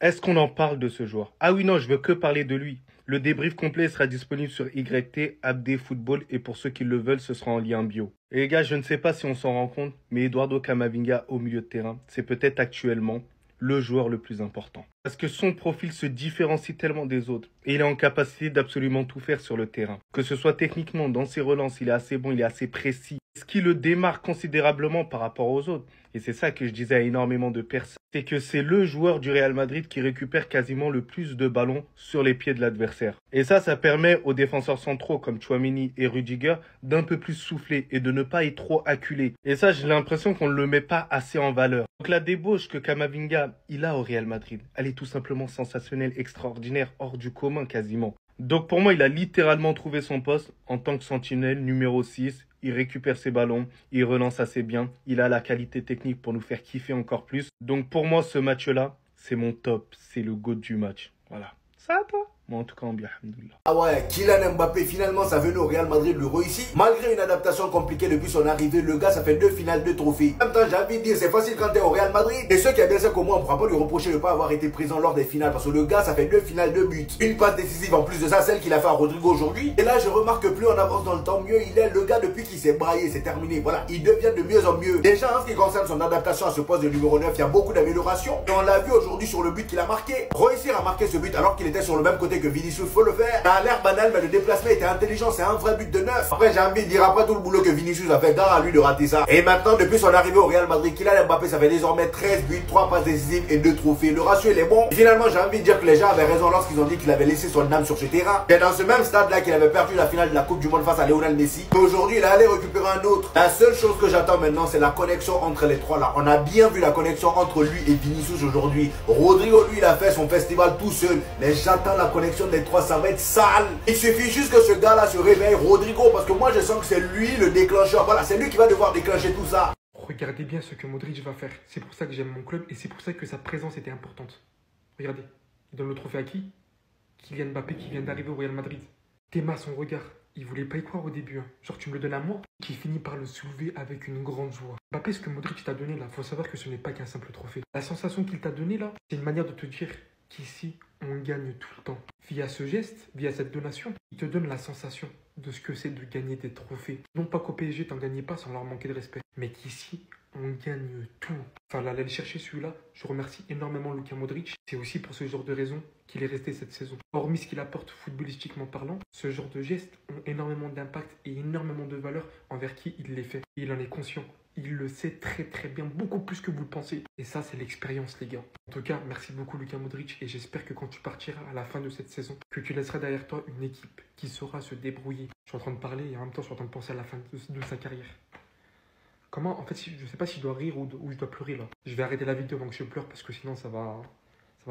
Est-ce qu'on en parle de ce joueur? Ah oui, non, je veux que parler de lui. Le débrief complet sera disponible sur YT, Abdé Football, et pour ceux qui le veulent, ce sera en lien bio. Et les gars, je ne sais pas si on s'en rend compte, mais Eduardo Camavinga au milieu de terrain, c'est peut-être actuellement le joueur le plus important. Parce que son profil se différencie tellement des autres, et il est en capacité d'absolument tout faire sur le terrain. Que ce soit techniquement, dans ses relances, il est assez bon, il est assez précis. Ce qui le démarque considérablement par rapport aux autres, et c'est ça que je disais à énormément de personnes, c'est que c'est le joueur du Real Madrid qui récupère quasiment le plus de ballons sur les pieds de l'adversaire. Et ça permet aux défenseurs centraux comme Tchouaméni et Rudiger d'un peu plus souffler et de ne pas être trop acculés. Et ça, j'ai l'impression qu'on ne le met pas assez en valeur. Donc la débauche que Camavinga, il a au Real Madrid, elle est tout simplement sensationnelle, extraordinaire, hors du commun quasiment. Donc pour moi, il a littéralement trouvé son poste en tant que sentinelle numéro 6. Il récupère ses ballons, il relance assez bien, il a la qualité technique pour nous faire kiffer encore plus. Donc pour moi, ce match-là, c'est mon top, c'est le GOAT du match. Voilà. Ça toi? Moi en tout cas, on bien, alhamdoulilah. Ah ouais, Kylian Mbappé, finalement, sa venue au Real Madrid le réussit. Malgré une adaptation compliquée depuis son arrivée, le gars, ça fait 2 finales, 2 trophées. En même temps, j'ai envie de dire, c'est facile quand t'es au Real Madrid. Et ceux qui a bien ça comme moi, on ne pourra pas lui reprocher de ne pas avoir été présent lors des finales. Parce que le gars, ça fait 2 finales, 2 buts. Une passe décisive en plus de ça, celle qu'il a fait à Rodrigo aujourd'hui. Et là, je remarque que plus on avance dans le temps, mieux il est. Le gars, depuis qu'il s'est braillé, c'est terminé. Voilà, il devient de mieux en mieux. Déjà, en ce qui concerne son adaptation à ce poste de numéro 9, il y a beaucoup d'améliorations. Et on l'a vu aujourd'hui sur le but qu'il a marqué. Réussir à marquer ce but alors qu'il était sur le même côté que Vinicius, faut le faire. Ça a l'air banal, mais le déplacement était intelligent. C'est un vrai but de 9. Après, j'ai envie de dire, après tout le boulot que Vinicius a fait, gare à lui de rater ça. Et maintenant, depuis son arrivée au Real Madrid, Kylian Mbappé, ça fait désormais 13 buts, 3 passes décisives et 2 trophées. Le ratio, il est bon. Et finalement, j'ai envie de dire que les gens avaient raison lorsqu'ils ont dit qu'il avait laissé son âme sur ce terrain. C'est dans ce même stade-là qu'il avait perdu la finale de la Coupe du Monde face à Lionel Messi. Aujourd'hui, il est allé récupérer un autre. La seule chose que j'attends maintenant, c'est la connexion entre les trois là. On a bien vu la connexion entre lui et Vinicius aujourd'hui. Rodrigo, lui, il a fait son festival tout seul. Mais j'attends la connexion des trois, ça va être sale. Il suffit juste que ce gars-là se réveille, Rodrigo, parce que moi je sens que c'est lui le déclencheur. Voilà, c'est lui qui va devoir déclencher tout ça. Regardez bien ce que Modric va faire. C'est pour ça que j'aime mon club et c'est pour ça que sa présence était importante. Regardez, il donne le trophée à qui? Kylian Mbappé qui vient d'arriver au Real Madrid. Théma son regard. Il voulait pas y croire au début. Hein. Genre tu me le donnes à moi, qui finit par le soulever avec une grande joie. Mbappé, ce que Modric t'a donné là, faut savoir que ce n'est pas qu'un simple trophée. La sensation qu'il t'a donné là, c'est une manière de te dire qu'ici, on gagne tout le temps. Via ce geste, via cette donation, il te donne la sensation de ce que c'est de gagner des trophées. Non pas qu'au PSG, t'en gagnais pas sans leur manquer de respect, mais qu'ici, on gagne tout. Enfin, là, aller chercher celui-là, je remercie énormément Luka Modric. C'est aussi pour ce genre de raison qu'il est resté cette saison. Hormis ce qu'il apporte footballistiquement parlant, ce genre de gestes ont énormément d'impact et énormément de valeur envers qui il les fait. Et il en est conscient. Il le sait très très bien, beaucoup plus que vous le pensez. Et ça, c'est l'expérience, les gars. En tout cas, merci beaucoup Luka Modric. Et j'espère que quand tu partiras à la fin de cette saison, que tu laisseras derrière toi une équipe qui saura se débrouiller. Je suis en train de parler et en même temps, je suis en train de penser à la fin de sa carrière. Comment, en fait, je sais pas si je dois rire ou je dois pleurer, là. Je vais arrêter la vidéo avant que je pleure parce que sinon, ça va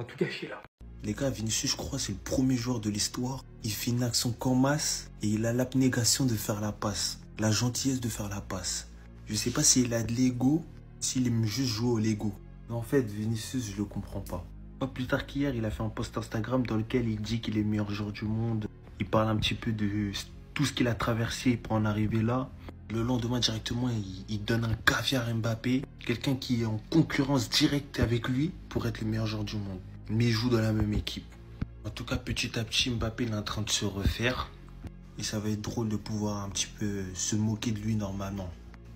tout gâcher, là. Les gars, Vinicius, je crois, c'est le premier joueur de l'histoire. Il fait une action qu'en masse et il a l'abnégation de faire la passe. La gentillesse de faire la passe. Je sais pas s'il a de l'ego, s'il aime juste jouer au Lego. Mais en fait, Vinicius, je le comprends pas. Pas plus tard qu'hier, il a fait un post Instagram dans lequel il dit qu'il est le meilleur joueur du monde. Il parle un petit peu de tout ce qu'il a traversé pour en arriver là. Le lendemain, directement, il donne un caviar à Mbappé. Quelqu'un qui est en concurrence directe avec lui pour être le meilleur joueur du monde. Mais ils jouent dans la même équipe. En tout cas, petit à petit, Mbappé il est en train de se refaire. Et ça va être drôle de pouvoir un petit peu se moquer de lui normalement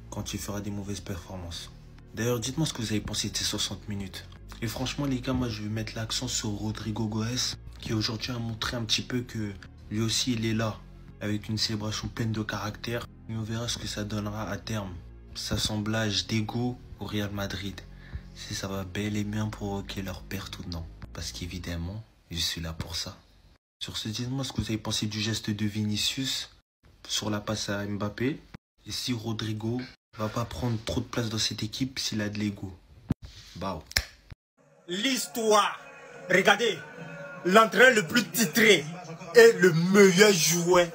quand il fera des mauvaises performances. D'ailleurs, dites-moi ce que vous avez pensé de ces 60 minutes. Et franchement, les gars, moi, je vais mettre l'accent sur Rodrigo Goes, qui aujourd'hui a montré un petit peu que lui aussi, il est là, avec une célébration pleine de caractère. Et on verra ce que ça donnera à terme. Cet assemblage d'ego au Real Madrid. Si ça va bel et bien provoquer leur perte ou non. Parce qu'évidemment, je suis là pour ça. Sur ce, dites-moi ce que vous avez pensé du geste de Vinicius sur la passe à Mbappé. Et si Rodrigo va pas prendre trop de place dans cette équipe s'il a de l'ego. Bao. L'histoire. Regardez, l'entraîneur le plus titré est le meilleur joueur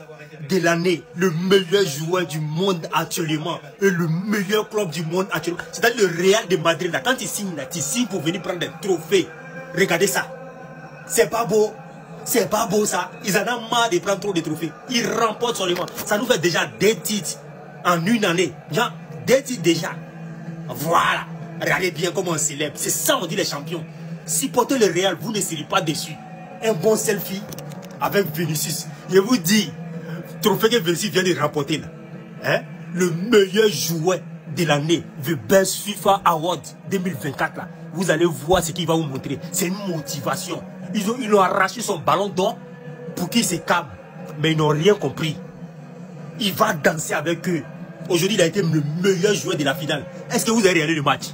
de l'année, le meilleur joueur du monde actuellement et le meilleur club du monde actuellement. C'est-à-dire le Real de Madrid. Là, quand il signe là, tu signes pour venir prendre des trophées. Regardez ça. C'est pas beau. C'est pas beau ça. Ils en ont marre de prendre trop de trophées. Ils remportent seulement. Ça nous fait déjà des titres en une année. Genre, des titres déjà. Voilà. Regardez bien comment on célèbre. C'est ça on dit les champions. Supportez le Real, vous ne serez pas déçus. Un bon selfie avec Vinicius. Je vous dis, trophée que Vinicius vient de remporter là. Hein? Le meilleur joueur de l'année, The Best FIFA Award 2024 là. Vous allez voir ce qu'il va vous montrer. C'est une motivation. Ils ont arraché son ballon d'or pour qu'il se calme. Mais ils n'ont rien compris. Il va danser avec eux. Aujourd'hui, il a été le meilleur joueur de la finale. Est-ce que vous avez regardé le match?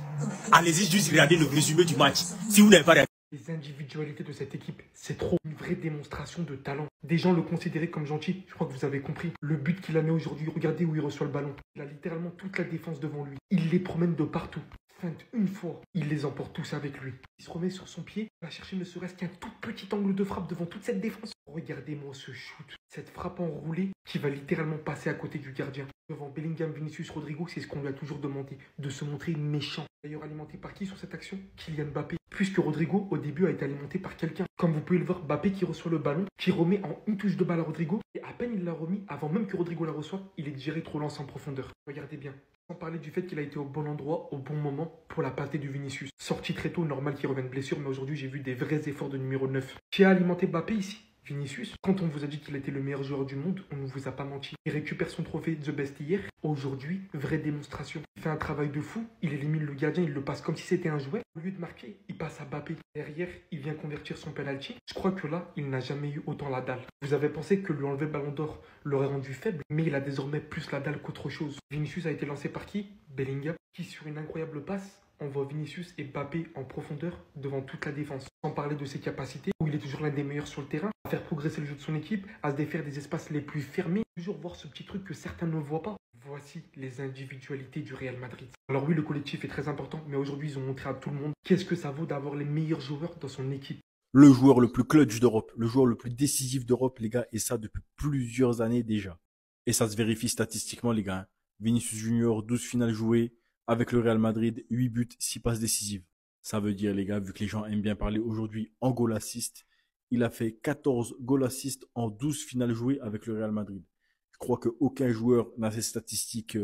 Allez-y juste regarder le résumé du match. Si vous n'avez pas regardé. Les individualités de cette équipe, c'est trop. Une vraie démonstration de talent. Des gens le considéraient comme gentil. Je crois que vous avez compris. Le but qu'il a mis aujourd'hui, regardez où il reçoit le ballon. Il a littéralement toute la défense devant lui. Il les promène de partout. Feinte une fois, il les emporte tous avec lui. Il se remet sur son pied, va chercher ne serait-ce qu'un tout petit angle de frappe devant toute cette défense. Regardez-moi ce shoot, cette frappe enroulée qui va littéralement passer à côté du gardien. Devant Bellingham, Vinicius, Rodrigo, c'est ce qu'on lui a toujours demandé, de se montrer méchant. D'ailleurs alimenté par qui sur cette action? Kylian Mbappé. Puisque Rodrigo, au début, a été alimenté par quelqu'un. Comme vous pouvez le voir, Mbappé qui reçoit le ballon, qui remet en une touche de balle à Rodrigo. Et à peine il l'a remis, avant même que Rodrigo la reçoive, il est dirigé trop lance en profondeur. Regardez bien. Sans parler du fait qu'il a été au bon endroit, au bon moment, pour la pâtée du Vinicius. Sorti très tôt, normal qu'il revienne de blessure, mais aujourd'hui j'ai vu des vrais efforts de numéro 9. Qui a alimenté Mbappé ici? Vinicius, quand on vous a dit qu'il était le meilleur joueur du monde, on ne vous a pas menti. Il récupère son trophée The Best hier. Aujourd'hui, vraie démonstration. Il fait un travail de fou, il élimine le gardien, il le passe comme si c'était un jouet. Au lieu de marquer, il passe à Mbappé. Derrière, il vient convertir son penalty. Je crois que là, il n'a jamais eu autant la dalle. Vous avez pensé que lui enlever le ballon d'or l'aurait rendu faible, mais il a désormais plus la dalle qu'autre chose. Vinicius a été lancé par qui? Bellingham, qui sur une incroyable passe envoie Vinicius et Mbappé en profondeur devant toute la défense. Sans parler de ses capacités, où il est toujours l'un des meilleurs sur le terrain, à faire progresser le jeu de son équipe, à se défaire des espaces les plus fermés, toujours voir ce petit truc que certains ne voient pas. Voici les individualités du Real Madrid. Alors oui, le collectif est très important, mais aujourd'hui, ils ont montré à tout le monde qu'est-ce que ça vaut d'avoir les meilleurs joueurs dans son équipe. Le joueur le plus clutch d'Europe, le joueur le plus décisif d'Europe, les gars, et ça depuis plusieurs années déjà. Et ça se vérifie statistiquement, les gars. Vinicius Junior, 12 finales jouées, avec le Real Madrid, 8 buts, 6 passes décisives. Ça veut dire, les gars, vu que les gens aiment bien parler aujourd'hui en goal assist, il a fait 14 goal assist en 12 finales jouées avec le Real Madrid. Je crois qu'aucun joueur n'a ces statistiques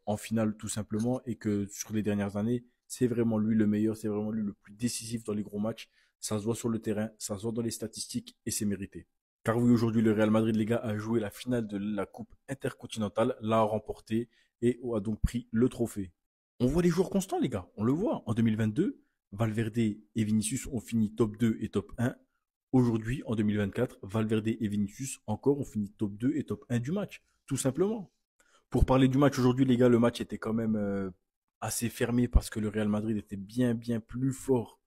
en finale tout simplement et que sur les dernières années, c'est vraiment lui le meilleur, c'est vraiment lui le plus décisif dans les gros matchs. Ça se voit sur le terrain, ça se voit dans les statistiques et c'est mérité. Car oui, aujourd'hui, le Real Madrid, les gars, a joué la finale de la Coupe intercontinentale, l'a remporté et a donc pris le trophée. On voit les joueurs constants, les gars. On le voit. En 2022, Valverde et Vinicius ont fini top 2 et top 1. Aujourd'hui, en 2024, Valverde et Vinicius encore ont fini top 2 et top 1 du match. Tout simplement. Pour parler du match aujourd'hui, les gars, le match était quand même assez fermé parce que le Real Madrid était bien plus fort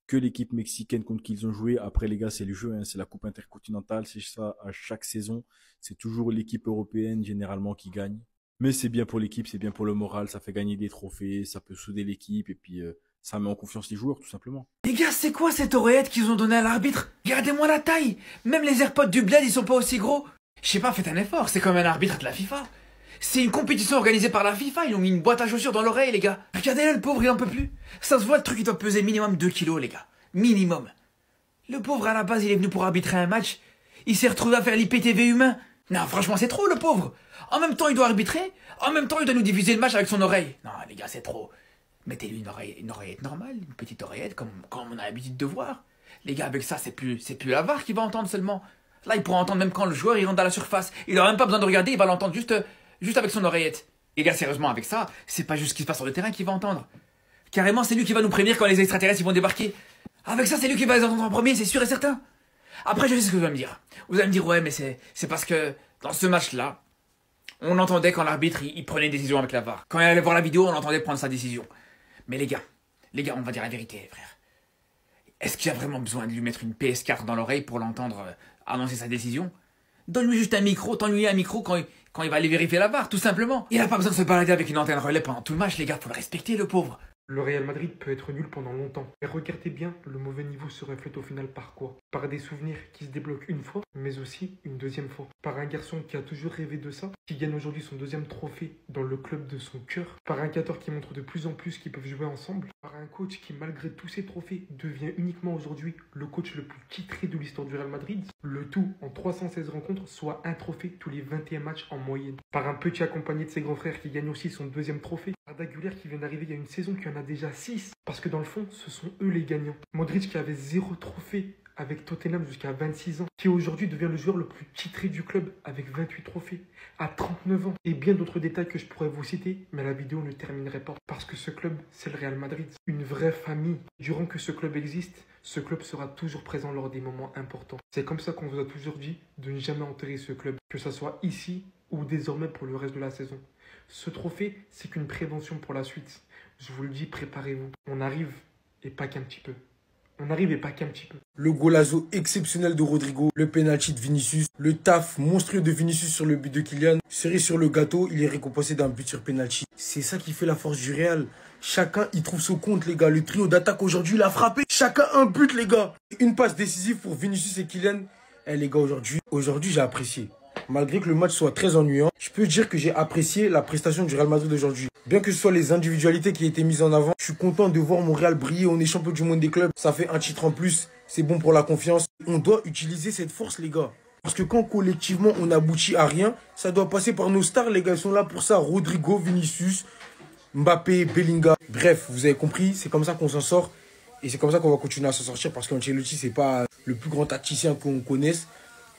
que l'équipe mexicaine contre qui ils ont joué. Après, les gars, c'est le jeu, hein, c'est la Coupe intercontinentale, c'est ça à chaque saison. C'est toujours l'équipe européenne généralement qui gagne. Mais c'est bien pour l'équipe, c'est bien pour le moral, ça fait gagner des trophées, ça peut souder l'équipe et puis ça met en confiance les joueurs tout simplement. Les gars, c'est quoi cette oreillette qu'ils ont donnée à l'arbitre? Regardez-moi la taille. Même les AirPods du bled, ils sont pas aussi gros. Je sais pas, faites un effort, c'est comme un arbitre de la FIFA. C'est une compétition organisée par la FIFA, ils ont mis une boîte à chaussures dans l'oreille, les gars. Regardez-le, le pauvre, il en peut plus. Ça se voit, le truc, il doit peser minimum 2 kilos, les gars. Minimum. Le pauvre, à la base, il est venu pour arbitrer un match. Il s'est retrouvé à faire l'IPTV humain. Non, franchement, c'est trop, le pauvre. En même temps, il doit arbitrer. En même temps, il doit nous diffuser le match avec son oreille. Non, les gars, c'est trop. Mettez-lui une oreillette normale, une petite oreillette, comme on a l'habitude de voir. Les gars, avec ça, c'est plus la VAR qui va entendre seulement. Là, il pourra entendre même quand le joueur, il rentre dans la surface. Il n'aura même pas besoin de regarder, il va l'entendre juste avec son oreillette. Les gars, sérieusement, avec ça, c'est pas juste ce qui se passe sur le terrain qu'il va entendre. Carrément, c'est lui qui va nous prévenir quand les extraterrestres ils vont débarquer. Avec ça, c'est lui qui va les entendre en premier, c'est sûr et certain. Après, je sais ce que vous allez me dire. Vous allez me dire, ouais, mais c'est parce que dans ce match-là, on entendait quand l'arbitre, il prenait une décision avec la VAR. Quand il allait voir la vidéo, on entendait prendre sa décision. Mais les gars, on va dire la vérité, frère. Est-ce qu'il y a vraiment besoin de lui mettre une PS4 dans l'oreille pour l'entendre annoncer sa décision? Donne-lui juste un micro, tends-lui un micro quand il va aller vérifier la VAR, tout simplement. Il n'a pas besoin de se balader avec une antenne relais pendant tout le match, les gars, faut le respecter, le pauvre. Le Real Madrid peut être nul pendant longtemps. Et regardez bien, le mauvais niveau se reflète au final par quoi? Par des souvenirs qui se débloquent une fois, mais aussi une deuxième fois. Par un garçon qui a toujours rêvé de ça, qui gagne aujourd'hui son 2e trophée dans le club de son cœur. Par un 14 qui montre de plus en plus qu'ils peuvent jouer ensemble. Par un coach qui, malgré tous ses trophées, devient uniquement aujourd'hui le coach le plus titré de l'histoire du Real Madrid. Le tout en 316 rencontres, soit un trophée tous les 21 matchs en moyenne. Par un petit accompagné de ses grands frères qui gagne aussi son 2e trophée. Arda Güler qui vient d'arriver il y a une saison, qui en a déjà 6. Parce que dans le fond, ce sont eux les gagnants. Modric qui avait 0 trophée avec Tottenham jusqu'à 26 ans, qui aujourd'hui devient le joueur le plus titré du club avec 28 trophées à 39 ans. Et bien d'autres détails que je pourrais vous citer, mais la vidéo ne terminerait pas. Parce que ce club, c'est le Real Madrid. Une vraie famille. Durant que ce club existe, ce club sera toujours présent lors des moments importants. C'est comme ça qu'on vous a toujours dit de ne jamais enterrer ce club, que ce soit ici ou désormais pour le reste de la saison. Ce trophée, c'est qu'une prévention pour la suite. Je vous le dis, préparez-vous. On arrive et pas qu'un petit peu. On arrive et pas qu'un petit peu. Le golazo exceptionnel de Rodrigo, le penalty de Vinicius, le taf monstrueux de Vinicius sur le but de Kylian. Cerise sur le gâteau, il est récompensé d'un but sur penalty. C'est ça qui fait la force du Real. Chacun y trouve son compte, les gars. Le trio d'attaque aujourd'hui, il a frappé. Chacun un but, les gars. Une passe décisive pour Vinicius et Kylian. Eh les gars, aujourd'hui j'ai apprécié. Malgré que le match soit très ennuyant, je peux dire que j'ai apprécié la prestation du Real Madrid aujourd'hui. Bien que ce soit les individualités qui aient été mises en avant, je suis content de voir mon Real briller. On est champion du monde des clubs. Ça fait un titre en plus. C'est bon pour la confiance. On doit utiliser cette force, les gars. Parce que quand collectivement on n'aboutit à rien, ça doit passer par nos stars, les gars. Ils sont là pour ça. Rodrigo, Vinicius, Mbappé, Bellingham. Bref, vous avez compris. C'est comme ça qu'on s'en sort. Et c'est comme ça qu'on va continuer à s'en sortir. Parce qu'Ancelotti, c'est pas le plus grand tacticien qu'on connaisse.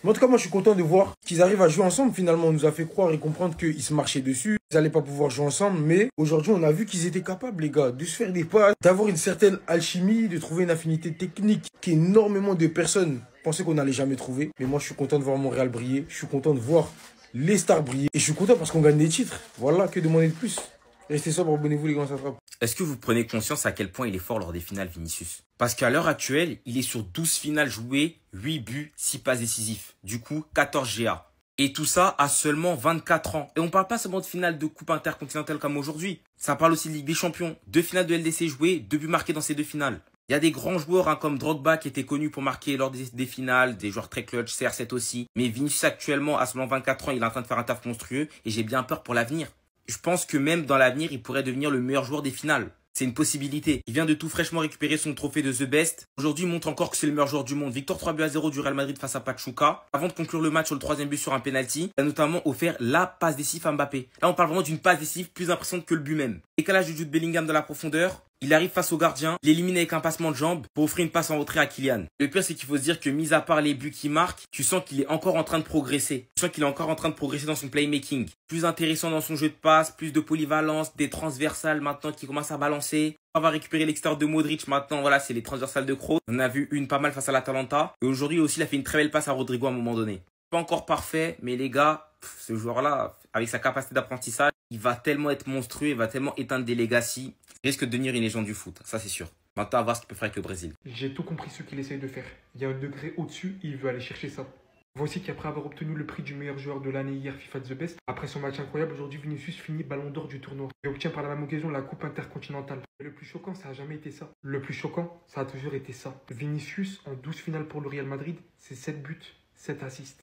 Mais en tout cas, moi, je suis content de voir qu'ils arrivent à jouer ensemble. Finalement, on nous a fait croire et comprendre qu'ils se marchaient dessus. Ils n'allaient pas pouvoir jouer ensemble. Mais aujourd'hui, on a vu qu'ils étaient capables, les gars, de se faire des passes, d'avoir une certaine alchimie, de trouver une affinité technique qu'énormément de personnes pensaient qu'on n'allait jamais trouver. Mais moi, je suis content de voir mon Real briller. Je suis content de voir les stars briller. Et je suis content parce qu'on gagne des titres. Voilà, que demander de plus. Restez sobre, abonnez-vous, les gars, ça frappe. Est-ce que vous prenez conscience à quel point il est fort lors des finales, Vinicius? Parce qu'à l'heure actuelle, il est sur 12 finales jouées, 8 buts, 6 passes décisifs. Du coup, 14 GA. Et tout ça à seulement 24 ans. Et on parle pas seulement de finales de coupe intercontinentale comme aujourd'hui. Ça parle aussi de Ligue des Champions. 2 finales de LDC jouées, 2 buts marqués dans ces 2 finales. Il y a des grands joueurs comme Drogba qui étaient connus pour marquer lors des finales, des joueurs très clutch, CR7 aussi. Mais Vinicius actuellement, à seulement 24 ans, il est en train de faire un taf monstrueux et j'ai bien peur pour l'avenir. Je pense que même dans l'avenir, il pourrait devenir le meilleur joueur des finales. C'est une possibilité. Il vient de tout fraîchement récupérer son trophée de The Best. Aujourd'hui, il montre encore que c'est le meilleur joueur du monde. Victoire 3-0 du Real Madrid face à Pachuca. Avant de conclure le match sur le 3e but sur un penalty, il a notamment offert la passe décisive à Mbappé. Là, on parle vraiment d'une passe décisive plus impressionnante que le but même. Décalage du Jude Bellingham dans la profondeur. Il arrive face au gardien, l'élimine avec un passement de jambe pour offrir une passe en retrait à Kylian. Le pire, c'est qu'il faut se dire que, mis à part les buts qu'il marque, tu sens qu'il est encore en train de progresser. Tu sens qu'il est encore en train de progresser dans son playmaking. Plus intéressant dans son jeu de passe, plus de polyvalence, des transversales maintenant qui commencent à balancer. On va récupérer l'extérieur de Modric maintenant, voilà, c'est les transversales de Kroos. On a vu une pas mal face à l'Atalanta. Et aujourd'hui aussi, il a fait une très belle passe à Rodrigo à un moment donné. Pas encore parfait, mais les gars, ce joueur-là, avec sa capacité d'apprentissage, il va tellement être monstrueux, il va tellement éteindre des legacy, il risque de devenir une légende du foot, ça c'est sûr. Maintenant, à voir ce qu'il peut faire avec le Brésil. J'ai tout compris ce qu'il essaye de faire. Il y a un degré au-dessus et il veut aller chercher ça. Voici qu'après avoir obtenu le prix du meilleur joueur de l'année hier FIFA The Best, après son match incroyable, aujourd'hui Vinicius finit ballon d'or du tournoi et obtient par la même occasion la coupe intercontinentale. Et le plus choquant, ça n'a jamais été ça. Le plus choquant, ça a toujours été ça. Vinicius, en 12 finales pour le Real Madrid, c'est 7 buts, 7 assists.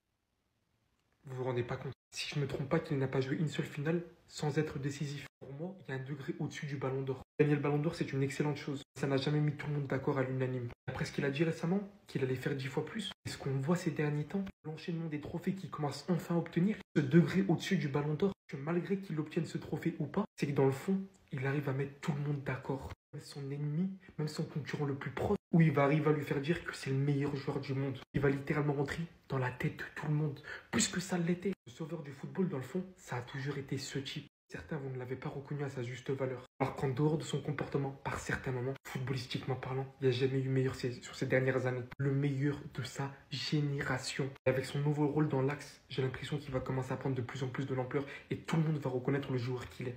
Vous vous rendez pas compte. Si je ne me trompe pas qu'il n'a pas joué une seule finale sans être décisif. Pour moi, il y a un degré au-dessus du ballon d'or. Gagner le ballon d'or, c'est une excellente chose. Ça n'a jamais mis tout le monde d'accord à l'unanime. Après ce qu'il a dit récemment, qu'il allait faire 10 fois plus, et ce qu'on voit ces derniers temps, l'enchaînement des trophées qu'il commence enfin à obtenir, ce degré au-dessus du ballon d'or, que malgré qu'il obtienne ce trophée ou pas, c'est que dans le fond, il arrive à mettre tout le monde d'accord. Même son ennemi, même son concurrent le plus proche, où il va arriver à lui faire dire que c'est le meilleur joueur du monde. Il va littéralement rentrer dans la tête de tout le monde, plus que ça l'était. Le sauveur du football, dans le fond, ça a toujours été ce type. Certains, vous ne l'avez pas reconnu à sa juste valeur. Alors qu'en dehors de son comportement, par certains moments, footballistiquement parlant, il n'y a jamais eu meilleur sur ces dernières années. Le meilleur de sa génération. Et avec son nouveau rôle dans l'axe, j'ai l'impression qu'il va commencer à prendre de plus en plus de l'ampleur et tout le monde va reconnaître le joueur qu'il est.